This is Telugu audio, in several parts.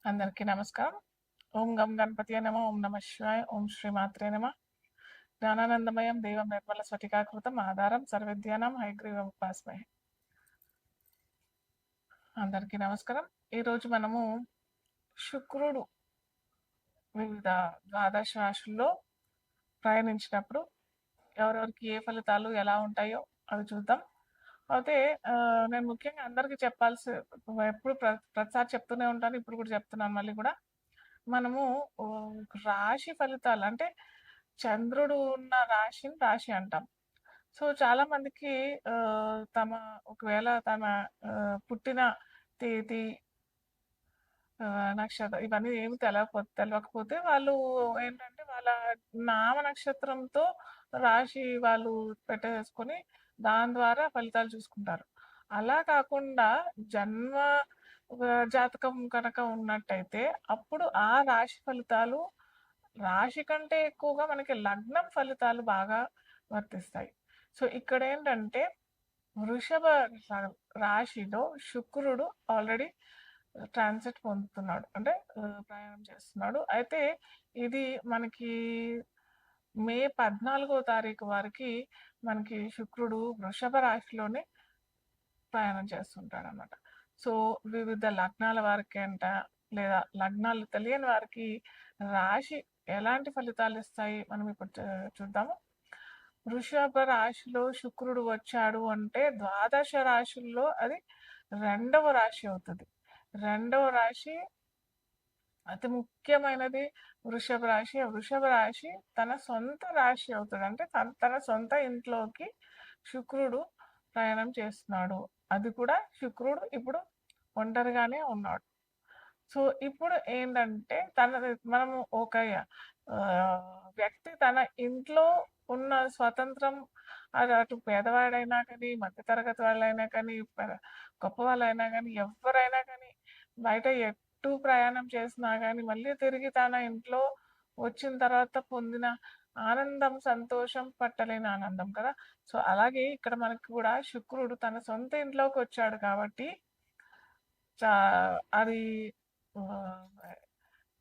అందరికీ నమస్కారం. ఓం గం గణపతియే నమః. ఓం నమః శివాయ. ఓం శ్రీ మాత్రే నమః. జ్ఞానానందమయం దేవం నిర్మల స్ఫటికాకృతం ఆధారం సర్వవిద్యానాం హయగ్రీవం ఉపాస్మహే. అందరికీ నమస్కారం. ఈరోజు మనము శుక్రుడు వివిధ ద్వాదశ రాశుల్లో ప్రయాణించినప్పుడు ఎవరెవరికి ఏ ఫలితాలు ఎలా ఉంటాయో అవి చూద్దాం. అయితే నేను ముఖ్యంగా అందరికీ చెప్పాల్సి ఎప్పుడు ప్రతిసారి చెప్తూనే ఉంటాను. ఇప్పుడు కూడా చెప్తున్నాను మళ్ళీ కూడా. మనము రాశి ఫలితాలు అంటే చంద్రుడు ఉన్న రాశిని రాశి అంటాం. సో చాలా మందికి ఒకవేళ తమ పుట్టిన తేదీ, నక్షత్రం ఇవన్నీ ఏమి తెలవకపోతే వాళ్ళు ఏంటంటే వాళ్ళ నామ నక్షత్రంతో రాశి వాళ్ళు పెట్టేసుకొని దాని ద్వారా ఫలితాలు చూసుకుంటారు. అలా కాకుండా జన్మ జాతకం కనుక ఉన్నట్టయితే అప్పుడు ఆ రాశి ఫలితాలు రాశి కంటే ఎక్కువగా మనకి లగ్నం ఫలితాలు బాగా వర్తిస్తాయి. సో ఇక్కడ ఏంటంటే వృషభ రాశిలో శుక్రుడు ఆల్రెడీ ట్రాన్సిట్ పొందుతున్నాడు, అంటే ప్రయాణం చేస్తున్నాడు. అయితే ఇది మనకి మే 14వ తారీఖు వరకు మనకి శుక్రుడు వృషభ రాశిలోనే ప్రయాణం చేస్తుంటాడు అన్నమాట. సో వివిధ లగ్నాల వారికి అంట, లేదా లగ్నాలు తెలియని వారికి రాశి ఎలాంటి ఫలితాలు ఇస్తాయి మనం ఇప్పుడు చూద్దాము. వృషభ రాశిలో శుక్రుడు వచ్చాడు అంటే ద్వాదశ రాశుల్లో అది రెండవ రాశి అవుతుంది. రెండవ రాశి అతి ముఖ్యమైనది వృషభ రాశి. వృషభ రాశి తన సొంత రాశి అవుతుంది, అంటే తన సొంత ఇంట్లోకి శుక్రుడు ప్రయాణం చేస్తున్నాడు. అది కూడా శుక్రుడు ఇప్పుడు ఒంటరిగానే ఉన్నాడు. సో ఇప్పుడు ఏంటంటే మనము ఒక వ్యక్తి తన ఇంట్లో ఉన్న స్వతంత్రం, అది అటు పేదవాడైనా కానీ, మధ్యతరగతి వాళ్ళైనా కానీ, గొప్ప వాళ్ళైనా కానీ, ఎవరైనా కానీ బయట ఎటు ప్రయాణం చేసినా కానీ మళ్ళీ తిరిగి తన ఇంట్లో వచ్చిన తర్వాత పొందిన ఆనందం, సంతోషం పట్టలేని ఆనందం కదా. సో అలాగే ఇక్కడ మనకు కూడా శుక్రుడు తన సొంత ఇంట్లోకి వచ్చాడు కాబట్టి అది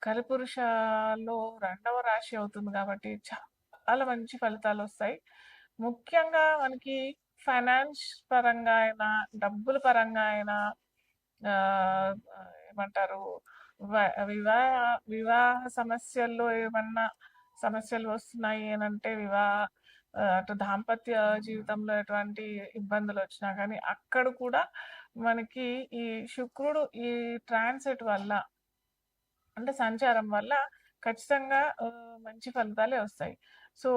కలిపురుషలో రెండవ రాశి అవుతుంది కాబట్టి చాలా మంచి ఫలితాలు వస్తాయి. ముఖ్యంగా మనకి ఫైనాన్స్ పరంగా అయినా, డబ్బుల పరంగా అయినా, ఏమంటారు, వివాహ సమస్యల్లో ఏమన్నా సమస్యలు వస్తున్నాయి అని అంటే, అటు దాంపత్య జీవితంలో ఎటువంటి ఇబ్బందులు వచ్చినా కానీ అక్కడ కూడా మనకి ఈ శుక్రుడు ఈ ట్రాన్సిట్ వల్ల, అంటే సంచారం వల్ల ఖచ్చితంగా మంచి ఫలితాలే వస్తాయి. సో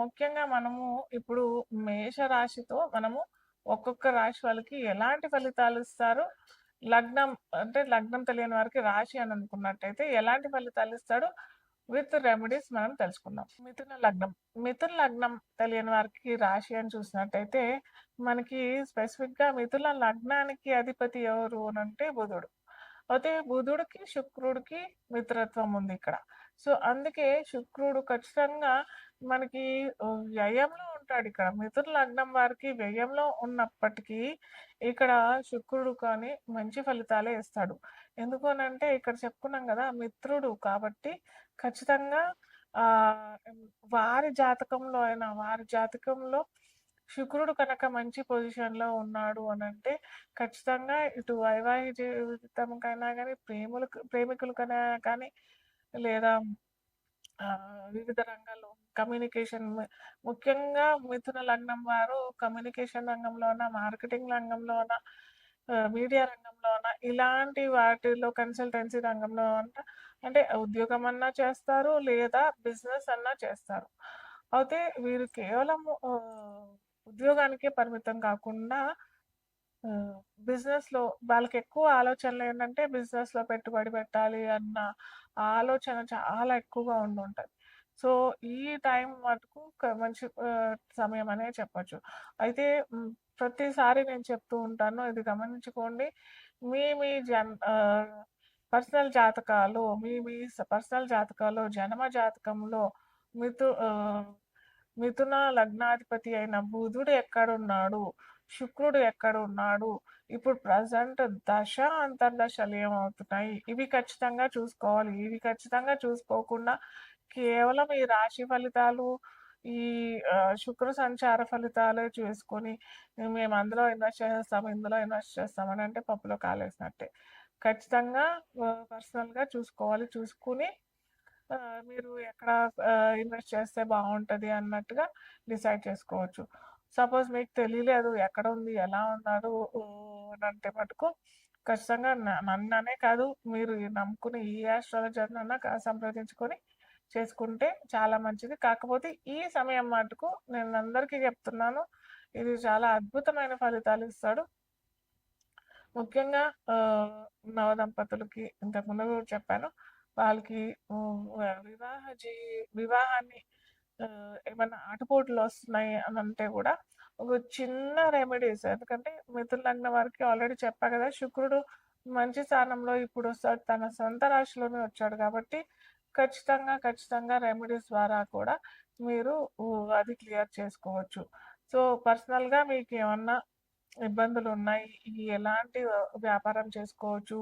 ముఖ్యంగా మనము ఇప్పుడు మేషరాశితో మనము ఒక్కొక్క రాశి వాళ్ళకి ఎలాంటి ఫలితాలు ఇస్తారు, లగ్నం అంటే లగ్నం తెలియని వారికి రాశి అని అనుకున్నట్టయితే ఎలాంటి ఫలితాలు ఇస్తాడు విత్ రెమెడీస్ మనం తెలుసుకుందాం. మిథున లగ్నం తెలియని వారికి రాశి అని చూసినట్టయితే మనకి స్పెసిఫిక్గా మిథున లగ్నానికి అధిపతి ఎవరు అని అంటే బుధుడు. అయితే బుధుడికి శుక్రుడికి మిత్రత్వం ఉంది ఇక్కడ. సో అందుకే శుక్రుడు ఖచ్చితంగా మనకి వ్యయంలో ఉంటాడు. ఇక్కడ మిథున లగ్నం వారికి వ్యయంలో ఉన్నప్పటికీ ఇక్కడ శుక్రుడు కానీ మంచి ఫలితాలే ఇస్తాడు. ఎందుకు అని అంటే ఇక్కడ చెప్పుకున్నాం కదా మిత్రుడు కాబట్టి ఖచ్చితంగా వారి జాతకంలో శుక్రుడు కనుక మంచి పొజిషన్లో ఉన్నాడు అని అంటే ఖచ్చితంగా ఇటు వైవాహిక జీవితంకైనా కానీ, ప్రేమికులకైనా కానీ, లేదా వివిధ రంగాల్లో కమ్యూనికేషన్, ముఖ్యంగా మిథున లగ్నం వారు కమ్యూనికేషన్ రంగంలోన, మార్కెటింగ్ రంగంలోన, మీడియా రంగంలోన, ఇలాంటి వాటిలో కన్సల్టెన్సీ రంగంలో అంటే ఉద్యోగం అన్నా చేస్తారు, లేదా బిజినెస్ అన్నా చేస్తారు. అయితే వీరు కేవలం ఉద్యోగానికే పరిమితం కాకుండా బిజినెస్లో వాళ్ళకి ఎక్కువ ఆలోచనలు ఏంటంటే బిజినెస్లో పెట్టుబడి పెట్టాలి అన్న ఆలోచన చాలా ఎక్కువగా ఉండుంటుంది. సో ఈ టైం మటుకు మంచి సమయం అనే చెప్పచ్చు. అయితే ప్రతిసారి నేను చెప్తూ ఉంటాను, ఇది గమనించుకోండి. మీ మీ పర్సనల్ జాతకాలు జన్మ జాతకంలో మిథున లగ్నాధిపతి అయిన బుధుడు ఎక్కడున్నాడు, శుక్రుడు ఎక్కడున్నాడు, ఇప్పుడు ప్రెజెంట్ దశ, అంతర్దశలు ఏమవుతున్నాయి? ఇవి ఖచ్చితంగా చూసుకోవాలి. ఇవి ఖచ్చితంగా చూసుకోకుండా కేవలం ఈ రాశి ఫలితాలు, ఈ శుక్ర సంచార ఫలితాలే చూసుకొని మేము అందులో ఇన్వెస్ట్ చేసేస్తాం, ఇందులో ఇన్వెస్ట్ చేస్తామని అంటే పప్పులో కాలేసినట్టే. ఖచ్చితంగా పర్సనల్‌గా చూసుకోవాలి. చూసుకొని మీరు ఎక్కడ ఇన్వెస్ట్ చేస్తే బావుంటది అన్నట్టుగా డిసైడ్ చేసుకోవచ్చు. సపోజ్ మీకు తెలియలేదు ఎక్కడుంది, ఎలా ఉన్నారు అనంటే మటుకు ఖచ్చితంగా నన్ననే కాదు, మీరు నమ్ముకునే ఏ ఆస్ట్రాలజర్‌నన్నా సంప్రదించుకొని చేసుకుంటే చాలా మంచిది. కాకపోతే ఈ సమయం మటుకు నేను అందరికీ చెప్తున్నాను. ఇది చాలా అద్భుతమైన ఫలితాలిస్తాడు. ముఖ్యంగా నవదంపతులకి ఇంతకుముందు కూడా చెప్పాను. వాళ్ళకి వివాహ వివాహాన్ని ఏమన్నా ఆటుపోట్లు అనంటే కూడా ఒక చిన్న రెమెడీస్, ఎందుకంటే మిథున లగ్నం వారికి ఆల్రెడీ చెప్పా కదా! శుక్రుడు మంచి స్థానంలో ఇప్పుడొస్తాడు. తన సొంత రాశిలోనే వచ్చాడు కాబట్టి ఖచ్చితంగా రెమెడీస్ ద్వారా కూడా మీరు అది క్లియర్ చేసుకోవచ్చు. సో, పర్సనల్‌గా మీకేమన్నా ఇబ్బందులున్నాయి, ఎలాంటి వ్యాపారం చేసుకోవచ్చు,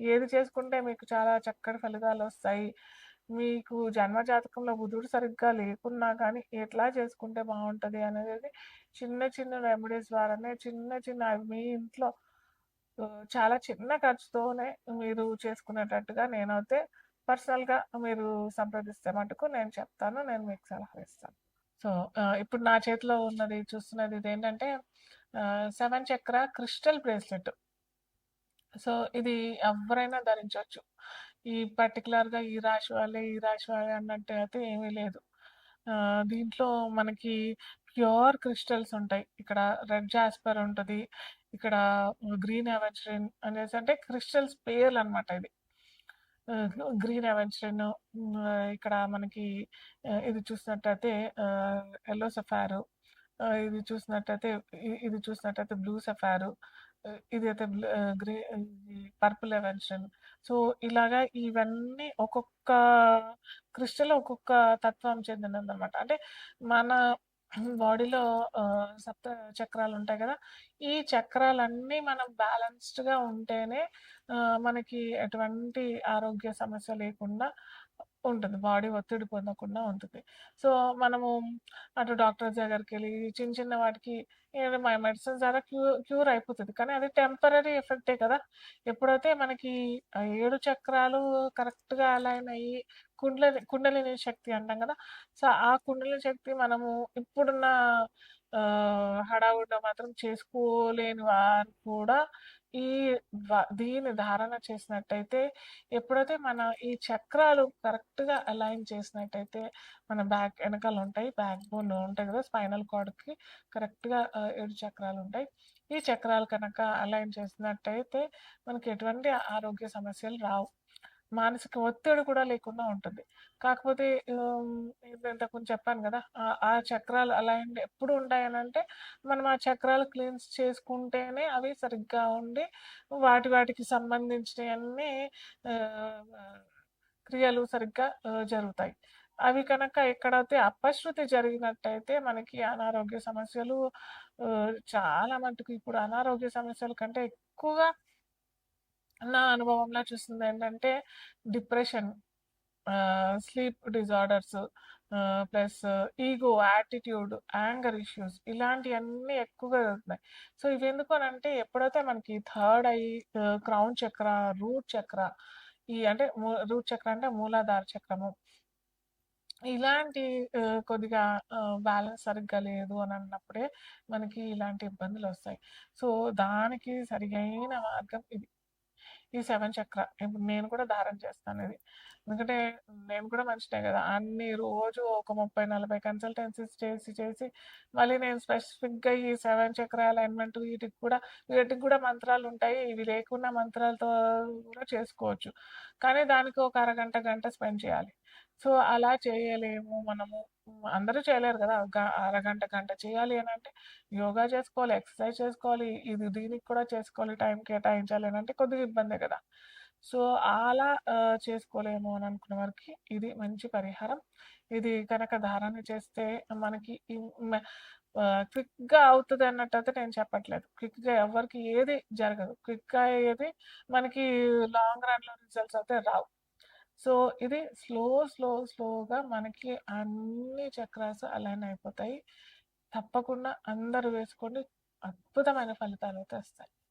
ఏది చేసుకుంటే మీకు చాలా చక్కటి ఫలితాలొస్తాయి, మీకు జన్మజాతకంలో బుధుడు సరిగ్గా లేకున్నా కానీ ఎట్లా చేసుకుంటే బావుంటది అనేది చిన్న రెమెడీస్ ద్వారానే అవి మీ ఇంట్లో చాలా చిన్న ఖర్చుతోనే మీరు చేసుకునేటట్టుగా నేనైతే పర్సనల్‌గా మీరు సంప్రదిస్తే మటుకు నేను చెప్తాను. నేను మీకు సలహా ఇస్తాను. సో, ఇప్పుడు నా చేతిలో చూస్తున్నది ఇదేంటంటే 7 చక్ర క్రిస్టల్ బ్రేస్లెట్. సో, ఇది ఎవ్వరైనా ధరించొచ్చు. ఈ పర్టిక్యులర్‌గా ఈ రాశి వాళ్ళే అన్నట్టు అయితే ఏమీ లేదు. దీంట్లో మనకి ప్యూర్ క్రిస్టల్స్ ఉంటాయి. ఇక్కడ రెడ్ జాస్పర్ ఉంటది. ఇక్కడ గ్రీన్ అవెన్స్‌రిన్ అనేసి అంటే క్రిస్టల్స్ పేర్లనమాట ఇది. గ్రీన్ అవెన్స్‌రిన్, ఇక్కడ మనకి ఇది చూసినట్టయితే యెల్లో సఫారు, ఇది చూసినట్టయితే బ్లూ సఫారు, ఇదైతే పర్పుల్ ఎవెన్షన్. సో, ఇలాగా ఇవన్నీ ఒక్కొక్క క్రిస్టల్ ఒక్కొక్క తత్వం చెందినదనమాట. అంటే మన బాడీలో సప్త చక్రాలుంటాయి గదా! ఈ చక్రాలన్నీ మనం బ్యాలెన్స్డ్‌గా ఉంటేనే మనకి ఎటువంటి ఆరోగ్య సమస్య లేకుండా ఉంటుంది. బాడీ ఒత్తిడి పొందకుండా ఉంటుంది. సో, మనము అటు డాక్టర్స్ దగ్గరికెళ్ళి చిన్న వాటికి ఏదో మెడిసిన్స్ ద్వారా క్యూర్ అయిపోతది. కానీ అది టెంపరరీ ఎఫెక్టే కదా! ఎప్పుడైతే మనకి 7 చక్రాలు కరెక్ట్‌గా అలైన్ అయ్యి కుండలిని శక్తి అంటాం కదా! సో, ఆ కుండలిని శక్తి మనము ఇప్పుడున్న హడావుడిలో మాత్రం చేసుకోలేని వారు కూడా ఈ దీన్ని ధారణ చేసినట్టయితే, ఎప్పుడైతే మన ఈ చక్రాలు కరెక్ట్‌గా అలైన్ చేసినట్టయితే మన ఎనకాలుంటాయి. బ్యాక్ బోన్ ఉంటాయి కదా! స్పైనల్ కార్డ్‌కి కరెక్ట్‌గా 7 చక్రాలుంటాయి. ఈ చక్రాలు కనుక అలైన్ చేసినట్టయితే మనకి ఎటువంటి ఆరోగ్య సమస్యలు రావు. మానసిక ఒత్తిడి కూడా లేకుండా ఉంటుంది. కాకపోతే ఇంతకుముందు చెప్పాను గదా! ఆ చక్రాలు అలైన్డ్ ఎప్పుడు ఉంటాయనంటే, మనం ఆ చక్రాలు క్లీన్స్ చేసుకుంటేనే అవి సరిగ్గా ఉండి, వాటికి సంబంధించినయన్నీ ఆహ్, క్రియలు సరిగ్గా జరుగుతాయి. అవి కనుక ఎక్కడైతే అపశృతి జరిగినట్టయితే మనకి అనారోగ్య సమస్యలు చాలా మటుకు ఇప్పుడు అనారోగ్య సమస్యల కంటే ఎక్కువగా నా అనుభవంలో చూసిందేంటంటే depression, sleep disorders, plus ego, attitude, anger issues ఇలాంటియన్నీ ఎక్కువగా జరుగుతున్నాయి. సో, ఇవెందుకు అనంటే ఎప్పుడైతే మనకి third eye, crown chakra, root chakra, అంటే రూట్ చక్ర అంటే మూలాధార చక్రము. ఇలాంటి కొద్దిగా బ్యాలెన్స్ సరిగ్గా లేదు అని అన్నప్పుడే మనకి ఇలాంటి ఇబ్బందులొస్తాయి. సో, దానికి సరియైన మార్గం ఇది. ఈ 7 చక్ర. ఇప్పుడు నేను కూడా ధారణ చేస్తానిది. ఎందుకంటే నేను కూడా మనిషినే గదా! రోజు ఒక 30, 40 కన్సల్టెన్సీస్ చేసి మళ్ళీ నేను స్పెసిఫిక్‌గా ఈ 7 చక్ర అలైన్‌మెంట్ వీటికి కూడా మంత్రాలుంటాయి. ఇవి లేకున్నా మంత్రాలతో కూడా చేసుకోవచ్చు. కానీ దానికి ఒక అరగంట, గంట స్పెండ్ చేయాలి. సో, అలా చేయలేము మనము. అందరూ చేయలేరు గదా! అరగంట, గంట చేయాలి అనంటే యోగా చేసుకోవాలి, ఎక్సర్సైజ్ చేసుకోవాలి, దీనికి కూడా చేసుకోవాలి, టైం కేటాయించాలి అనంటే కొద్దిగా ఇబ్బందే కదా! సో, అలా చేసుకోలేము అని అనుకున్న వారికి ఇది మంచి పరిహారం. ఇది కనుక ధారణ చేస్తే మనకి ఈ క్విక్‌గా అవుతదన్నట్టయితే నేను చెప్పట్లేదు. క్విక్‌గా ఎవ్వరికీ ఏది జరగదు. క్విక్‌గా అయ్యేది మనకి లాంగ్ రన్‌లో రిజల్ట్స్ అయితే రావు. సో, ఇది స్లోగా మనకి అన్ని చక్రాస్ అలైన్ అయిపోతాయి. తప్పకుండా అందరూ వేసుకోండి. అద్భుతమైన ఫలితాలైతే వస్తాయి.